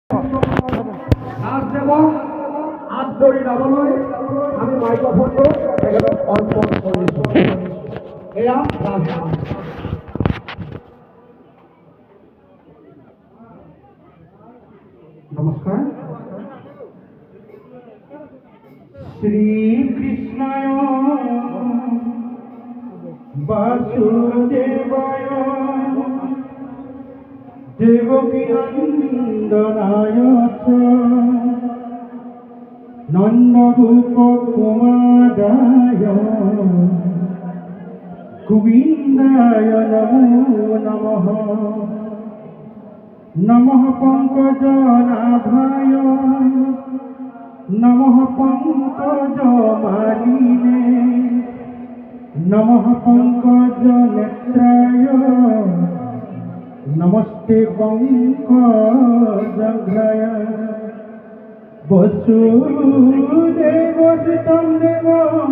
নাচ দেব আদৰি গাবলৈ আমি মাইক্ৰফোনটো তেখেতক অৰ্পণ কৰিছোঁ। এয়া নমস্কাৰ। শ্ৰীকৃষ্ণায় বাসুদেৱায় দেৱকী নন্দনায় নন্দগোপকুমারায় গোবিন্দায় নমো নমঃ। নমঃ পঙ্কজনাভায় নমঃ পঙ্কজমালিনে নমঃ পঙ্কজনেত্রায় নমস্তে পঙ্কজাঘ্রায়। বসুদেবসুতং দেবং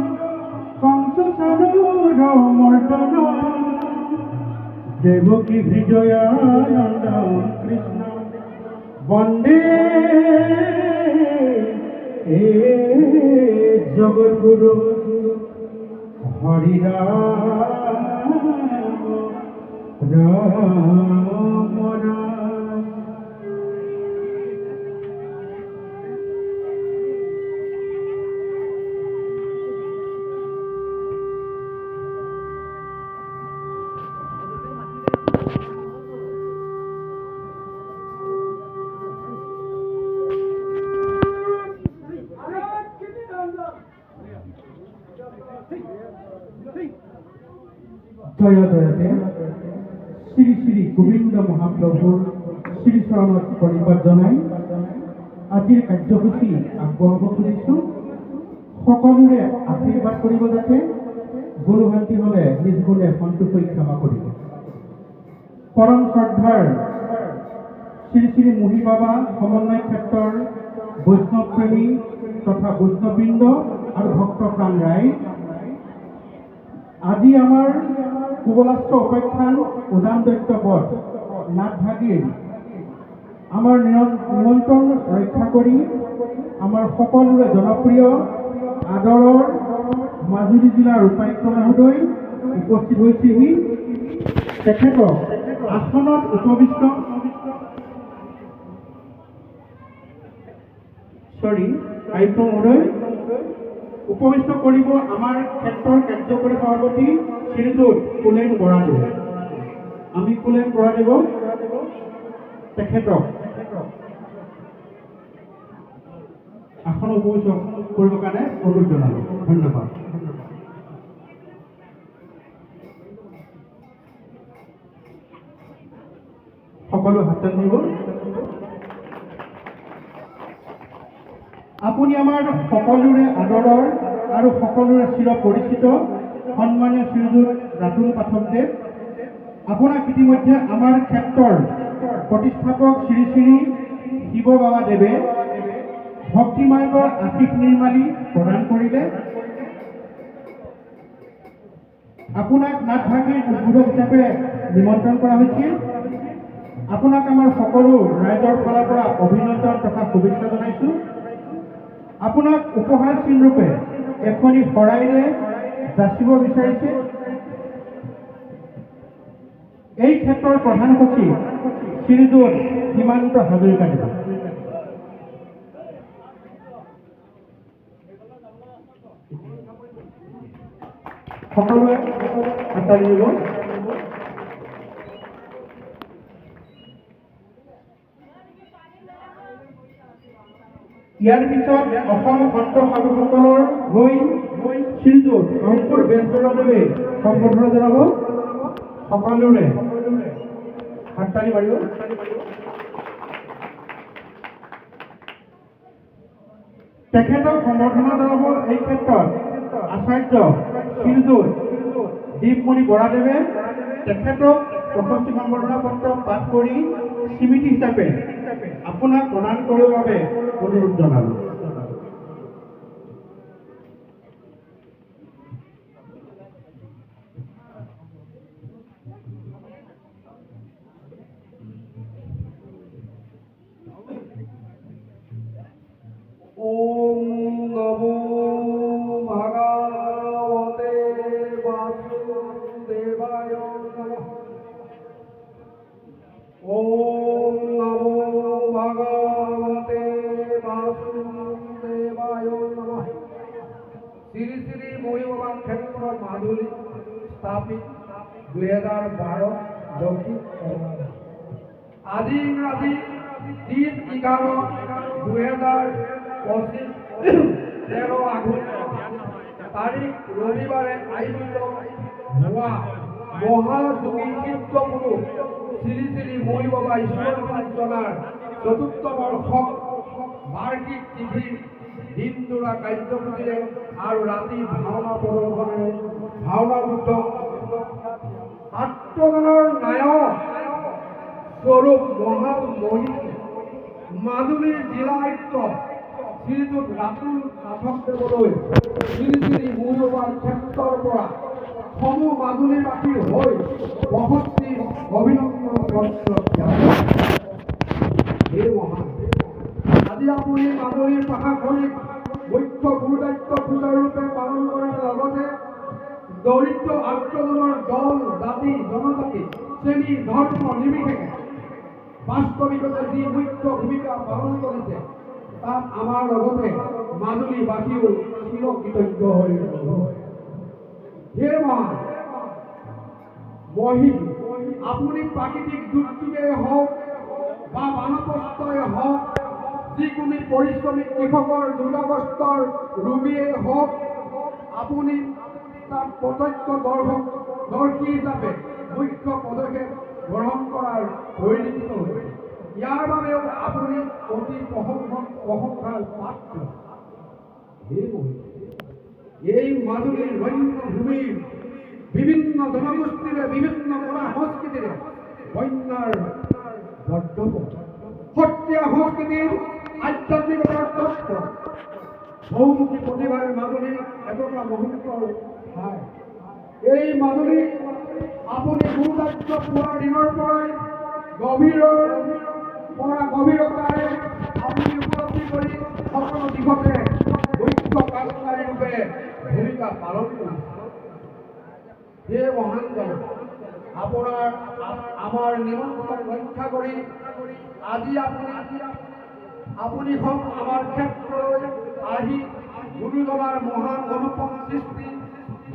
কংসচাণূরমর্দনং দেবকী হৃদয়ানন্দং কৃষ্ণ বন্দে জগদ্গুরু হরি রাম রাম রাম। জয় জয়তে শ্রী শ্রী গোবিন্দ মহাপ্ৰভুৰ শ্ৰীচৰণত প্ৰণিপাত জনাই আজিৰ কাৰ্যসূচী আগবঢ়াব খুজিছোঁ। সকলোৰে আশীৰ্বাদ কৰিব যাতে গুৰুভান্তি হ'লে নিজ গুণে সন্তোষ হৈ ক্ষমা কৰিব। পৰম শ্ৰদ্ধাৰ শ্ৰী শ্ৰী মুহি বাবা সমন্বয় ক্ষেত্ৰৰ বৈষ্ণৱপ্ৰেমী তথা বৈষ্ণৱবৃন্দ আৰু ভক্ত প্ৰাণ ৰাইজ, আজি আমাৰ কুবলাস্ত্ৰ উপাখ্যান উদান দৈত্যবধ নাটভাগীৰ আমাৰ নিমন্ত্ৰণ ৰক্ষা কৰি আমাৰ সকলোৰে জনপ্ৰিয় আদৰৰ মাজুলী জিলাৰ উপায়ুক্ত মহোদয় উপস্থিত হৈছেহি। তেখেতক আসনত উপবিষ্ট আয়ুক্ত মহোদয় উপবিষ্ট কৰিব আমাৰ ক্ষেত্ৰৰ কাৰ্যকৰী সভাপতি শ্ৰীযুত কুলেন বৰাদেৱ। আমি কুলেন বৰাদেৱক তেখেতক আসন উপবিষ্ট কৰিবৰ কাৰণে অনুৰোধ জনালোঁ। ধন্যবাদ। সকলো হাত দিব। আপুনি আমাৰ সকলোৰে আদৰৰ আৰু সকলোৰে চিৰ পৰিচিত সন্মানীয় শ্ৰীযুত ৰাতুল পাঠকদেৱ। আপোনাক ইতিমধ্যে আমাৰ ক্ষেত্ৰৰ প্ৰতিষ্ঠাপক শ্ৰী শ্ৰী শিৱ বাবাদেৱে ভক্তি মাৰ্গৰ আশীষ নিৰ্মালী প্ৰদান কৰিলে। আপোনাক নাটভাগীৰ উদ্বোধক হিচাপে নিমন্ত্ৰণ কৰা হৈছিল। আপোনাক আমাৰ সকলো ৰাইজৰ ফালৰ পৰা অভিনন্দন তথা শুভেচ্ছা জনাইছোঁ। আপোনাক উপহাৰ চিনৰূপে এখনি শৰাইৰে যাচিব বিচাৰিছে। এই ক্ষেত্ৰৰ প্ৰধান সচিব শ্ৰীযুত সীমান্ত হাজৰিকাদেৱ। সকলোৱে আঁতৰি দিব। ইয়াৰ পিছত অসম সত্ৰ সাধুসকলৰ হৈ শ্ৰীযুত অংকুৰ বেজবৰুৱাদেৱে সম্বৰ্ধনা জনাব। সকলোৰে হাততালি মাৰিব। তেখেতক সম্বৰ্ধনা জনাব এই ক্ষেত্ৰত আচাৰ্য শ্ৰীযুত দীপমণি বৰাদেৱে। তেখেতক প্ৰশস্তি সম্বৰ্ধনা পত্ৰ পাঠ কৰি স্মৃতি হিচাপে আপোনাক প্ৰদান কৰিবৰ বাবে অনুৰোধ জনালোঁ। ওম নমো ভগবতে বাসুদেবায় নমঃ। ওম নমো ভগবতে বাসুদেবায় নমঃ। শ্রী শ্রী মহিমা ক্ষেত্র মাধুরী স্থাপিত 2012 দক্ষিণ কলকাতা। আজি ইংরাজি 30/11/2025 13 আগস্ট তারিখ রবিবারে আয়োজিত হওয়া মহাযোগী তীর্থপুরুষ শ্রী শ্রী মহি বাবা ঈশ্বর পূজনার চতুর্থ বর্ষক বার্ষিক তিথি দিনজোৰা কাৰ্যসূচীৰে আৰু ৰাতি ভাওনা প্ৰদৰ্শনেৰে ভাওনাযুক্ত আত্মজনৰ নায়ক স্বৰূপ মহামহিম মাজুলীৰ জিলায়ুক্ত শ্ৰীযুত ৰাতুল মাধৱদেৱলৈ শ্ৰী শ্ৰী মহিমাৰ ক্ষেত্ৰৰ পৰা সমূহ মাজুলীবাসীৰ হৈ 65টি অভিনন্দন পত্ৰ জ্ঞাপন। হে মহান, আজি আপুনি মাজুলীৰ প্ৰশাসনিক মুখ্য গুৰুদায়িত্ব সুচাৰুৰূপে পালন কৰাৰ লগতে দৰিদ্ৰ আত্মজনৰ দল জাতি জনজাতি শ্ৰেণী ধৰ্ম নিৰ্বিশেষে বাস্তৱিকতে যি মুখ্য ভূমিকা পালন কৰিছে তাত আমাৰ লগতে মাজুলীবাসীও চিৰকৃতজ্ঞ হৈ ৰ'ব। হে মহান মহিম, আপুনি প্ৰাকৃতিক দুৰ্যোগেই হওক বা বানপ্ৰস্থই হওক, যিকোনো পৰিশ্ৰমিক কৃষকৰ দুৰ্গগ্ৰস্তৰ ৰোগীয়েই হওক, আপুনি তাত প্ৰত্যক্ষদৰ্শী হিচাপে মুখ্য পদক্ষেপ গ্ৰহণ কৰাৰ পৰিলক্ষিত হৈছে। ইয়াৰ বাবেও আপুনি অতি প্ৰশংসাৰ পাত্ৰ। হে মহিম, এই মাজুলীৰ ৰম্য ভূমিৰ বিভিন্ন জনগোষ্ঠীৰে বিভিন্ন কলা সংস্কৃতিৰে বন্যাৰ বৰ্ধৱ সত্ৰীয়া সংস্কৃতিৰ আধ্যাত্মিকতাৰ তত্ত্ব বহুমুখী প্ৰতিভাৰে মাজুলী এটকা মহত্বৰ ঠাই। এই মাজুলী আপুনি গুৰুদায়িত্ব পোৱাৰ দিনৰ পৰাই গভীৰতাৰে আপুনি উপলব্ধি কৰি সকলো দিশতে মুখ্য কাৰ্যকাৰী ৰূপে ভূমিকা পালন কৰিছে। হে মহানজন, আমাৰ নিমন্ত্ৰণ ৰক্ষা কৰি আজি আপুনি হওক আমাৰ ক্ষেত্ৰলৈ আহি গুৰুজনাৰ মহান অনুপম সৃষ্টি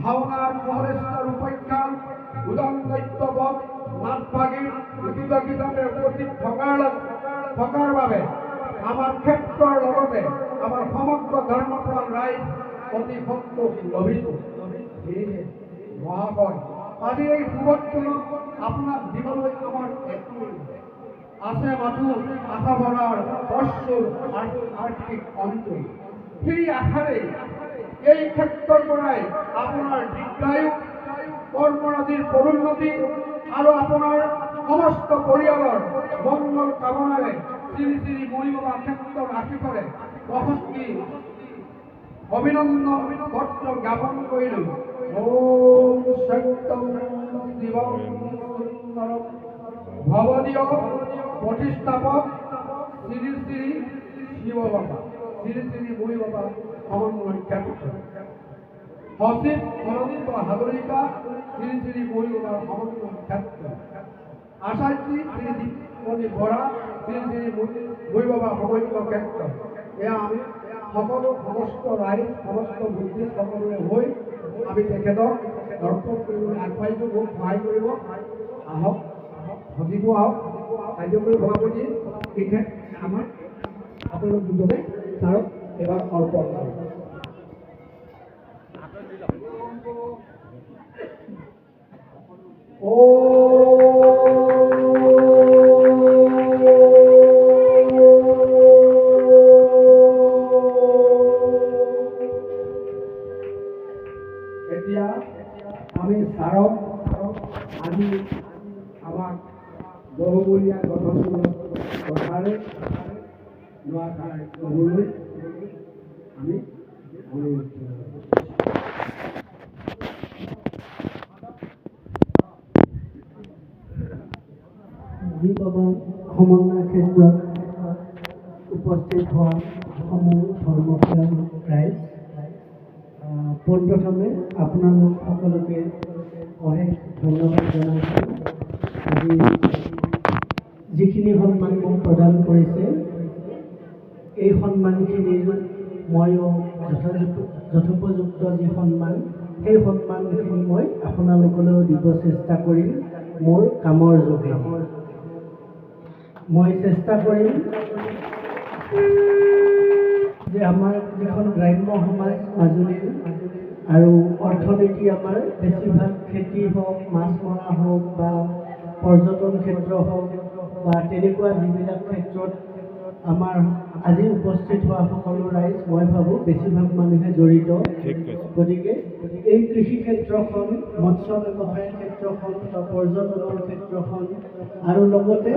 ভাওনাৰ মহলেশ্বৰ উপাখ্যান উদংদৈত্যবধ নাটভাগীৰ উদ্যোগ হিচাপে উপস্থিত থকাৰ বাবে আমাৰ ক্ষেত্ৰৰ লগতে আমাৰ সমগ্ৰ ধৰ্মপ্ৰাণ ৰাইজ অতি সন্তোষী লভিত। সেয়েহে মহাশয়, আজি এই শুভক্ষণত আপোনাক দিবলৈ আমাৰ আছে মাথো আশা ভৰাৰ প্ৰচুৰ আৰ্থিক অন্তৰী। সেই আশাৰেই এই ক্ষেত্ৰৰ পৰাই আপোনাৰ দীৰ্ঘায়ু কৰ্মৰাজিৰ পদোন্নতি আৰু আপোনাৰ সমস্ত পৰিয়ালৰ মংগল কামনাৰে শ্ৰী শ্ৰী মহিমা ক্ষেত্ৰৰ আশীষৰে 65টি অভিনন্দন পত্ৰ জ্ঞাপন কৰিলোঁ। ওম সত্যম শিৱম সুন্দৰম ভৱদীয় প্ৰতিষ্ঠাপক শ্ৰী শ্ৰী শিৱ বাবা শ্ৰী শ্ৰী মহি বাবা সমন্বয় ক্ষেত্ৰ সচিব অনন্ত হাজৰিকা শ্ৰী শ্ৰী মহি বাবা সমন্বয় ক্ষেত্ৰ আচাৰ্য শ্ৰী দীপমণি বৰা শ্ৰী শ্ৰী মহি বাবা সমন্বয় ক্ষেত্ৰ। এয়া আমি সমস্ত ৰাইজ সমস্ত বুদ্ধি সকলোৰে হৈ আমি তেখেতক দৰ্শন কৰিবলৈ আগবাঢ়িছোঁ। মোক সহায় কৰিব আহক, সজিব আহক। কাৰ্যকৰী সভাপতি তেখেত আমাৰ আপোনালোক দুজনে ছাৰক এবাৰ অৰ্পণ কৰে। এতিয়া আমি ছাৰক আজি আমাক বহুমূলীয়া গঠনমূলক কথাৰে নোৱাষাৰ ক'বলৈ আমি অনুৰোধ কৰিছোঁ। মহি বাবা সমন্বয় ক্ষেত্ৰত উপস্থিত হোৱা সমূহ ধৰ্মপ্ৰাণ ৰাইজ, পোনপ্ৰথমে আপোনালোক সকলোকে অশেষ ধন্যবাদ জনাইছোঁ। আজি যিখিনি সন্মান মোক প্ৰদান কৰিছে, এই সন্মানখিনিৰ ময়ো যথোপযুক্ত যি সন্মান, সেই সন্মানখিনি মই আপোনালোকলৈও দিব চেষ্টা কৰিম মোৰ কামৰ যোগে। মই চেষ্টা কৰিম যে আমাৰ যিখন গ্ৰাম্য সমাজ মাজুলীৰ আৰু অৰ্থনীতি আমাৰ বেছিভাগ খেতি হওক, মাছ মৰা হওক বা পৰ্যটন ক্ষেত্ৰ হওক বা তেনেকুৱা যিবিলাক ক্ষেত্ৰত আমাৰ আজি উপস্থিত হোৱা সকলো ৰাইজ মই ভাবোঁ বেছিভাগ মানুহে জড়িত। গতিকে এই কৃষি ক্ষেত্ৰখন, মৎস্য ব্যৱসায়ৰ ক্ষেত্ৰখন বা পৰ্যটনৰ ক্ষেত্ৰখন আৰু লগতে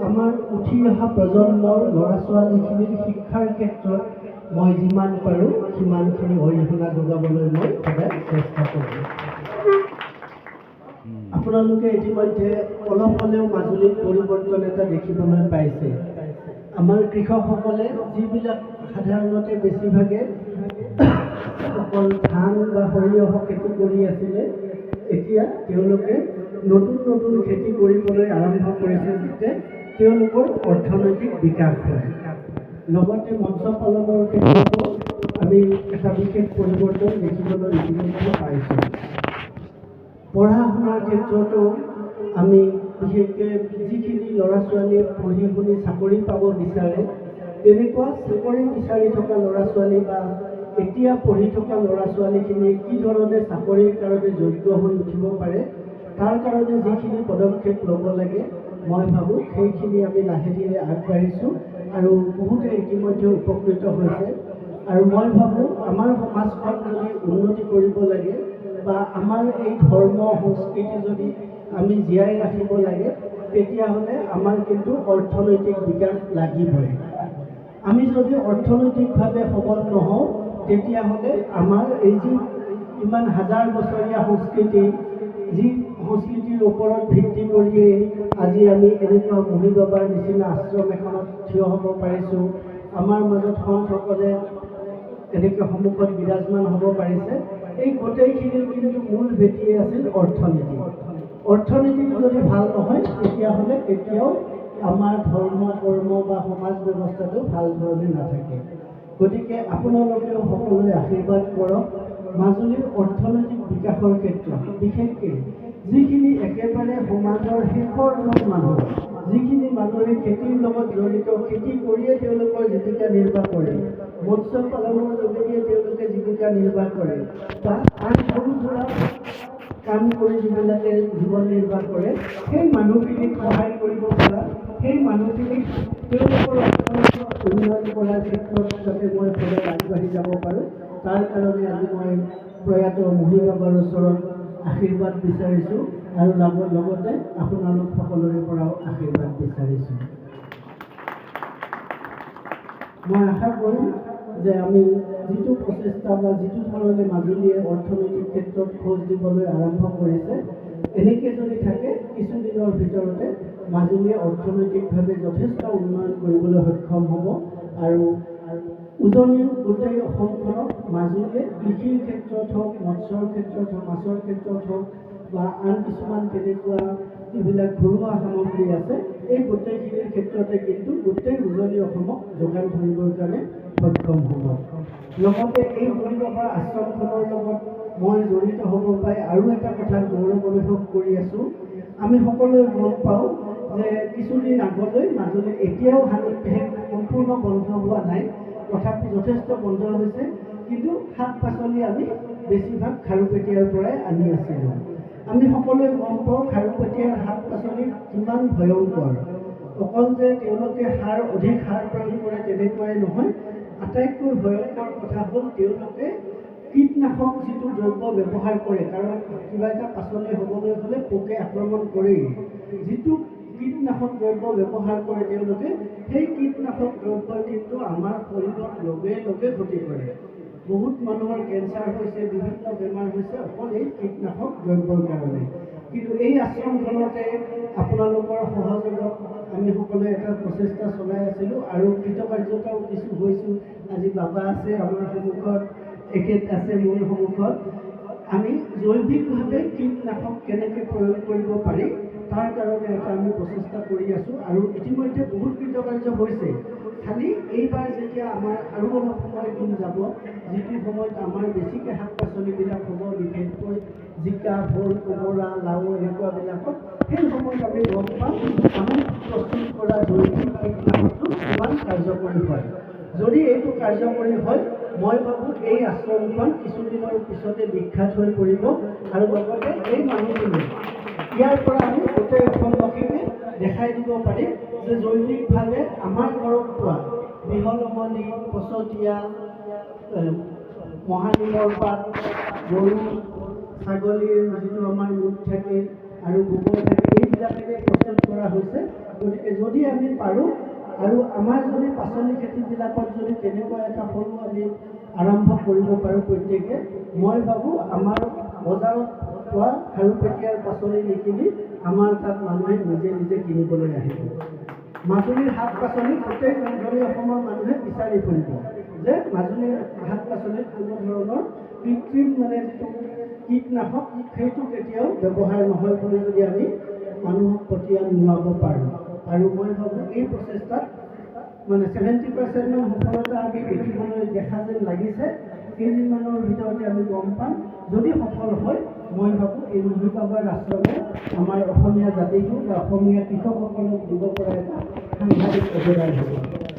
আমাৰ উঠি অহা প্ৰজন্মৰ ল'ৰা ছোৱালীখিনিৰ শিক্ষাৰ ক্ষেত্ৰত মই যিমান পাৰোঁ সিমানখিনি অৰিহণা যোগাবলৈ মই সদায় চেষ্টা কৰোঁ। আপোনালোকে ইতিমধ্যে অলপ হ'লেও মাজুলীত পৰিৱৰ্তন এটা দেখিবলৈ পাইছে। আমাৰ কৃষকসকলে যিবিলাক সাধাৰণতে বেছিভাগে অকল ধান বা সৰিয়হ খেতি কৰি আছিলে, এতিয়া তেওঁলোকে নতুন নতুন খেতি কৰিবলৈ আৰম্ভ কৰিছে, যাতে তেওঁলোকৰ অৰ্থনৈতিক বিকাশ হয়। লগতে মৎস্য পালনৰ ক্ষেত্ৰতো আমি এটা বিশেষ পৰিৱৰ্তন দেখিবলৈ ইতিমধ্যে পাইছোঁ। পঢ়া শুনাৰ ক্ষেত্ৰতো আমি বিশেষকৈ যিখিনি ল'ৰা ছোৱালীয়ে পঢ়ি শুনি চাকৰি পাব বিচাৰে, তেনেকুৱা চাকৰি বিচাৰি থকা ল'ৰা ছোৱালী বা এতিয়া পঢ়ি থকা ল'ৰা ছোৱালীখিনি কি ধৰণে চাকৰিৰ কাৰণে যোগ্য হৈ উঠিব পাৰে, তাৰ কাৰণে যিখিনি পদক্ষেপ ল'ব লাগে, মই ভাবোঁ সেইখিনি আমি লাহে ধীৰে আগবাঢ়িছোঁ আৰু বহুতে ইতিমধ্যে উপকৃত হৈছে। আৰু মই ভাবোঁ আমাৰ সমাজখন যদি উন্নতি কৰিব লাগে বা আমাৰ এই ধৰ্ম সংস্কৃতি যদি আমি জীয়াই ৰাখিব লাগে, তেতিয়াহ'লে আমাৰ কিন্তু অৰ্থনৈতিক বিকাশ লাগিবই। আমি যদি অৰ্থনৈতিকভাৱে সবল নহওঁ, তেতিয়াহ'লে আমাৰ এই যি ইমান হাজাৰ বছৰীয়া সংস্কৃতি, যি সংস্কৃতিৰ ওপৰত ভিত্তি কৰিয়েই আজি আমি এনেকুৱা মহি বাবাৰ নিচিনা আশ্ৰম এখনত থিয় হ'ব পাৰিছোঁ, আমাৰ মাজত সন্তসকলে এনেকৈ সন্মুখত বিৰাজমান হ'ব পাৰিছে, এই গোটেইখিনিৰ কিন্তু মূল ভেটিয়ে আছিল অৰ্থনীতি। অৰ্থনীতিটো যদি ভাল নহয়, তেতিয়াহ'লে কেতিয়াও আমাৰ ধৰ্ম কৰ্ম বা সমাজ ব্যৱস্থাটো ভাল ধৰণে নাথাকে। গতিকে আপোনালোকেও সকলোৱে আশীৰ্বাদ কৰক মাজুলীৰ অৰ্থনৈতিক বিকাশৰ ক্ষেত্ৰত, বিশেষকৈ যিখিনি একেবাৰে সমাজৰ শেষৰ মানুহ, যিখিনি মানুহে খেতিৰ লগত জড়িত, খেতি কৰিয়ে তেওঁলোকৰ জীৱিকা নিৰ্বাহ কৰে, মৎস্য পালনৰ যোগেদিয়ে তেওঁলোকে জীৱিকা নিৰ্বাহ কৰে বা আন সৰু সুৰা কাম কৰি যিবিলাকে জীৱন নিৰ্বাহ কৰে, সেই মানুহখিনিক সহায় কৰিব পৰা, সেই মানুহখিনিক তেওঁলোকৰ অৰ্থনৈতিক উন্নয়ন কৰাৰ ক্ষেত্ৰত যাতে মই সদায় আগবাঢ়ি যাব পাৰোঁ, তাৰ কাৰণে আজি মই প্ৰয়াত মহি বাবাৰ ওচৰত আশীৰ্বাদ বিচাৰিছোঁ আৰু লগতে আপোনালোক সকলোৰে পৰাও আশীৰ্বাদ বিচাৰিছোঁ। মই আশা কৰিম যে আমি যিটো প্ৰচেষ্টা বা যিটো ধৰণে মাজুলীয়ে অৰ্থনৈতিক ক্ষেত্ৰত খোজ দিবলৈ আৰম্ভ কৰিছে, এনেকৈ যদি থাকে কিছুদিনৰ ভিতৰতে মাজুলীয়ে অৰ্থনৈতিকভাৱে যথেষ্ট উন্নয়ন কৰিবলৈ সক্ষম হ'ব আৰু উজনি গোটেই অসমখনক মাজুলীয়ে কৃষিৰ ক্ষেত্ৰত হওক, মৎস্যৰ ক্ষেত্ৰত হওক, মাছৰ ক্ষেত্ৰত হওক বা আন কিছুমান তেনেকুৱা যিবিলাক ঘৰুৱা সামগ্ৰী আছে, এই গোটেইখিনিৰ ক্ষেত্ৰতে কিন্তু গোটেই উজনি অসমক যোগান ধৰিবৰ কাৰণে সক্ষম হ'ব। লগতে এই মহি বাবাৰ আশ্ৰমখনৰ লগত মই জড়িত হ'ব পাই আৰু এটা কথাত গৌৰৱ অনুভৱ কৰি আছোঁ। আমি সকলোৱে গম পাওঁ যে কিছুদিন আগলৈ মাজুলীত এতিয়াও সম্পূৰ্ণ বন্ধ হোৱা নাই, তথাপি যথেষ্ট বন্ধ হৈছে, কিন্তু শাক পাচলি আমি বেছিভাগ খাৰুপেটীয়াৰ পৰাই আনি আছিলোঁ। আমি সকলোৱে গম পাওঁ খাৰুপেটীয়াৰ শাক পাচলি কিমান ভয়ংকৰ। অকল যে তেওঁলোকে অধিক সাৰ প্ৰয়োগ কৰে তেনেকুৱাই নহয়, আটাইতকৈ ভয়ংকৰ কথা হ'ল তেওঁলোকে কীটনাশক যিটো দ্ৰব্য ব্যৱহাৰ কৰে, কাৰণ কিবা এটা পাচলি হ'বলৈ হ'লে পোকে আক্ৰমণ কৰেই। যিটো কীটনাশক দ্ৰব্য ব্যৱহাৰ কৰে তেওঁলোকে, সেই কীটনাশক দ্ৰব্যই কিন্তু আমাৰ শৰীৰত লগে লগে ক্ষতি কৰে। বহুত মানুহৰ কেঞ্চাৰ হৈছে, বিভিন্ন বেমাৰ হৈছে অকল এই কীটনাশক দ্ৰব্যৰ কাৰণে। কিন্তু এই আশ্ৰমখনতে আপোনালোকৰ সহযোগত আমি সকলোৱে এটা প্ৰচেষ্টা চলাই আছিলোঁ আৰু কৃতকাৰ্যতাও কিছু হৈছোঁ। আজি বাবা আছে আমাৰ সন্মুখত, এখেত আছে মোৰ সন্মুখত। আমি জৈৱিকভাৱে কীটনাশক কেনেকৈ প্ৰয়োগ কৰিব পাৰি তাৰ কাৰণে এটা আমি প্ৰচেষ্টা কৰি আছোঁ আৰু ইতিমধ্যে বহুত কৃতকাৰ্য হৈছে। খালি এইবাৰ যেতিয়া আমাৰ আৰু অলপ সময় দিন যাব, যিটো সময়ত আমাৰ বেছিকৈ শাক পাচলিবিলাক হ'ব, বিশেষকৈ জিকা, ভোল, কোমোৰা, লাও এনেকুৱাবিলাকত, সেই সময়ত আমি গম পাম আমি প্ৰস্তুত কৰা জৈৱিক কীটনাশকটো কিমান কাৰ্যকৰী হয়। যদি এইটো কাৰ্যকৰী হয়, মই ভাবোঁ এই আশ্ৰমখন কিছুদিনৰ পিছতে বিখ্যাত হৈ পৰিব আৰু লগতে এই মানুহখিনি ইয়াৰ পৰা আমি গোটেই অসমবাসীকে দেখাই দিব পাৰিম যে জৈৱিকভাৱে আমাৰ ঘৰত পোৱা বিহলঙনি, পচতীয়া, মহানিমৰ পাত, গৰু ছাগলীৰ যিটো আমাৰ মুখ থাকে আৰু গোবৰ থাকে, এইবিলাকেৰে প্ৰস্তুত কৰা হৈছে। গতিকে যদি আমি পাৰোঁ আৰু আমাৰ যদি পাচলি খেতিবিলাকত যদি তেনেকুৱা এটা সৰু আমি আৰম্ভ কৰিব পাৰোঁ প্ৰত্যেকে, মই ভাবোঁ আমাৰ বজাৰত পোৱা খাৰুপেটীয়াৰ পাচলি নিকিনি আমাৰ তাত মানুহে নিজে নিজে কিনিবলৈ আহিব। মাজুলীৰ শাক পাচলি গোটেই উজনি অসমৰ মানুহে বিচাৰি ফুৰিব যে মাজুলীৰ শাক পাচলিত কোনো ধৰণৰ কৃত্ৰিম যিটো কীটনাশক সেইটো কেতিয়াও ব্যৱহাৰ নহয় বুলি যদি আমি মানুহক পঠিয়াই নিয়াব পাৰোঁ। আৰু মই ভাবোঁ এই প্ৰচেষ্টাত 70% মান সফলতা আমি দেখিবলৈ দেখা যেন লাগিছে। কেইদিনমানৰ ভিতৰতে আমি গম পাম। যদি সফল হয়, মই ভাবোঁ এই মুহি বাবাৰ আশ্ৰমে আমাৰ অসমীয়া জাতিটো বা অসমীয়া কৃষকসকলক দিব পৰা এটা সাংঘাতিক অৱদান হ'ব।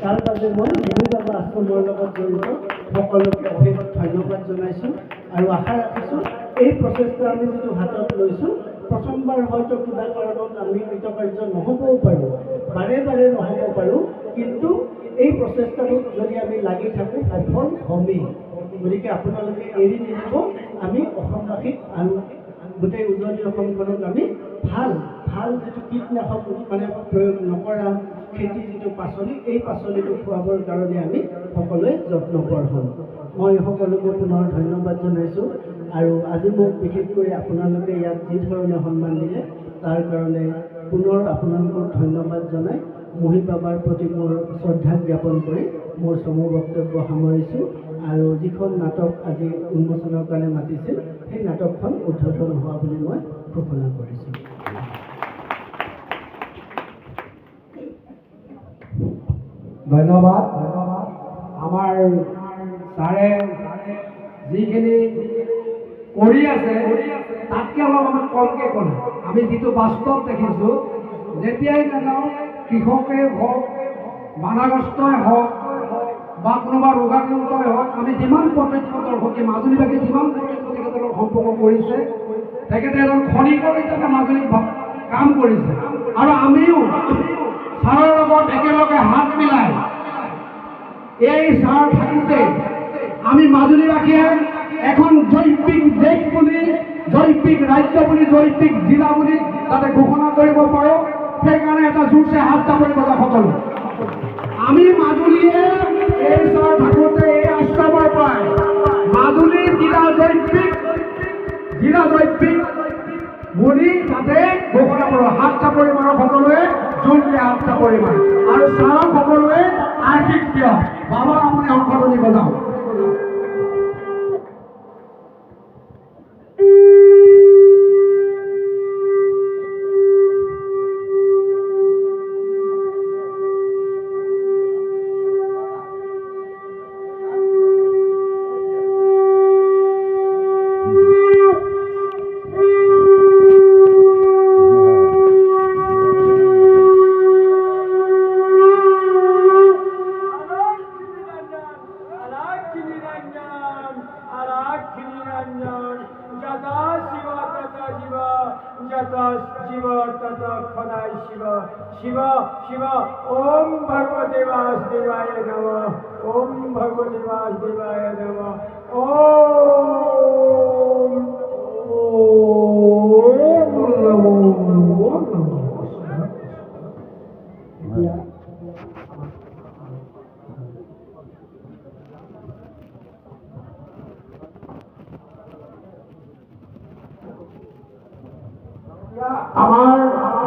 তাৰ বাবে মই মুহি বাবা আশ্ৰমৰ লগত জড়িত সকলোকে অশেষ ধন্যবাদ জনাইছোঁ আৰু আশা ৰাখিছোঁ এই প্ৰচেষ্টা আমি যিটো হাতত লৈছোঁ, প্ৰথমবাৰ হয়তো কিবা কাৰণত আমি কৃতকাৰ্য নহ'বও পাৰোঁ, বাৰে বাৰে নহ'ব পাৰোঁ, কিন্তু এই প্ৰচেষ্টাটোত যদি আমি লাগি থাকোঁ সফল হ'মেই। গতিকে আপোনালোকে এৰি নিদিব। আমি অসমবাসীক আৰু গোটেই উজনি অসমখনক আমি ভাল যিটো কীটনাশক প্ৰয়োগ নকৰা খেতি যিটো পাচলি, এই পাচলিটো খুৱাবৰ কাৰণে আমি সকলোৱে যত্নপৰ হ'ম। মই সকলোকে পুনৰ ধন্যবাদ জনাইছোঁ আৰু আজি মোক বিশেষকৈ আপোনালোকে ইয়াত যি ধৰণে সন্মান দিলে তাৰ কাৰণে পুনৰ আপোনালোকক ধন্যবাদ জনাই মুহি বাবাৰ প্ৰতি মোৰ শ্ৰদ্ধা জ্ঞাপন কৰি মোৰ চমু বক্তব্য সামৰিছোঁ আৰু যিখন নাটক আজি উন্মোচনৰ কাৰণে মাতিছিল সেই নাটকখন উদ্বোধন হোৱা বুলি মই ঘোষণা কৰিছোঁ। ধন্যবাদ। আমাৰ ছাৰে যিখিনি কৰি আছে তাতকৈ অলপ আমাক কমকৈ ক'লে। আমি যিটো বাস্তৱ দেখিছোঁ, যেতিয়াই নাযাওঁ কৃষকেই হওক, বানাগ্ৰস্তই হওক বা কোনোবা ৰোগাক্ৰান্তই হওক, আমি যিমান প্ৰত্যক্ষদৰ্শী মাজুলীবাসী যিমান তেখেতৰ সম্পৰ্ক কৰিছে, তেখেতে এজন খনিকৰ হিচাপে মাজুলীত কাম কৰিছে আৰু আমিও ছাৰৰ লগত একেলগে হাত মিলাই এই ছাৰ থাকিছে আমি মাজুলীবাসীয়ে এখন জৈৱিক দেশ বুলি, জৈৱিক ৰাজ্য বুলি, জৈৱিক জিলা বুলি যাতে ঘোষণা কৰিব পাৰোঁ, সেইকাৰণে এটা জোৰছে হাত চাপৰি বজা সকলো। আমি মাজুলীয়ে এই ছাৰ থাকোঁতে এই আশ্ৰমৰ পৰাই মাজুলী জিলা জৈৱিক বুলি যাতে ঘোষণা কৰোঁ। হাত চাপৰি মাৰক সকলোৱে, জোৰকে হাত চাপৰি মাৰক আৰু ছাৰক সকলোৱে আৰ্থিক কিয় বাবা আপুনি অংশগ্ৰহণ বজাওক। शिव शिव ओम भगवते वासुदेवाय नमः, ओम भगवते वासुदेवाय नमः, ओम আমাৰ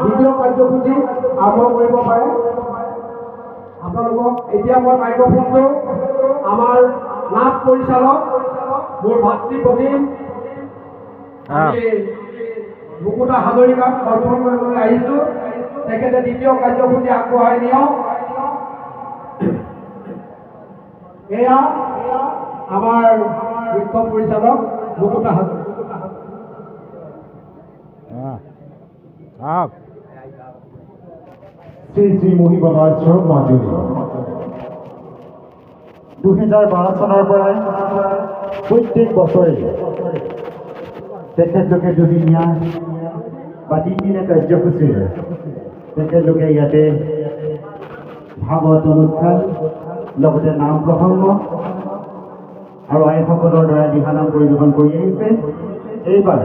দ্বিতীয় কাৰ্যসূচী আৰম্ভ কৰিব পাৰে। আপোনালোকক এতিয়া মই মাইক্ৰফোনটো আমাৰ নাট পৰিচালক মোৰ ভাতৃ প্ৰদীপ মুকুতা হাজৰিকাক অৰ্পণ কৰিবলৈ আহিছোঁ। তেখেতে দ্বিতীয় কাৰ্যসূচী আগবঢ়াই নিয়ক। এয়া আমাৰ মুখ্য পৰিচালক মুকুতা হাজৰিকা। শ্ৰী শ্ৰী মহিবাবা আশ্ৰম মাজুলী 2012 চনৰ পৰাই প্ৰত্যেক বছৰে তেখেতলোকে দুদিনীয়া বা তিনিদিনীয়া কাৰ্যসূচীৰে তেখেতলোকে ইয়াতে ভাগৱত অনুষ্ঠান লগতে নাম প্ৰসংগ আৰু আইসকলৰ দ্বাৰা দিহানাম পৰিৱেশন কৰি আহিছে। এইবাৰ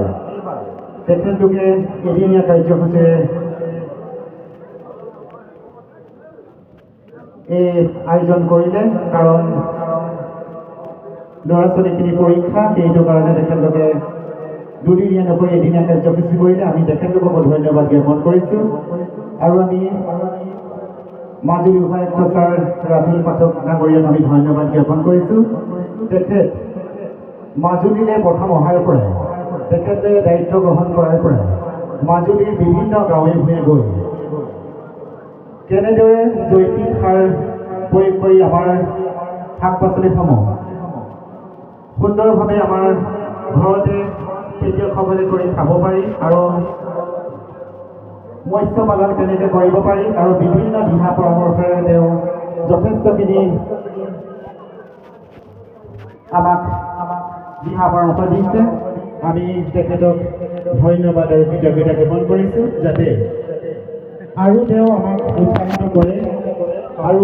তেখেতলোকে এদিনীয়া কাৰ্যসূচীৰে এই আয়োজন কৰিলে, কাৰণ ল'ৰা ছোৱালীখিনি পৰীক্ষা, সেইটো কাৰণে তেখেতলোকে দুদিনীয়া নকৰি এদিনীয়া কাৰ্যসূচী কৰিলে। আমি তেখেতলোককো ধন্যবাদ জ্ঞাপন কৰিছোঁ। আৰু আমি মাজুলী উপায়ুক্ত ছাৰ ৰাতুল পাঠক ডাঙৰীয়াক আমি ধন্যবাদ জ্ঞাপন কৰিছোঁ। তেখেত মাজুলীলৈ প্ৰথম অহাৰ পৰাই, তেখেতে দায়িত্ব গ্ৰহণ কৰাৰ পৰাই মাজুলীৰ বিভিন্ন গাঁৱে ভূঞে গৈ কেনেদৰে জৈৱিক সাৰ প্ৰয়োগ কৰি আমাৰ শাক পাচলিসমূহ সুন্দৰভাৱে আমাৰ ঘৰতে খেতিয়কসকলে কৰি খাব পাৰি আৰু মৎস্য পালন কেনেকৈ কৰিব পাৰি, আৰু বিভিন্ন দিহা পৰামৰ্শেৰে তেওঁ যথেষ্টখিনি আমাক দিহা পৰামৰ্শ দিছে। আমি তেখেতক ধন্যবাদ আৰু কৃতজ্ঞতা জ্ঞাপন কৰিছোঁ, যাতে আৰু তেওঁ আমাক উৎসাহিত কৰে আৰু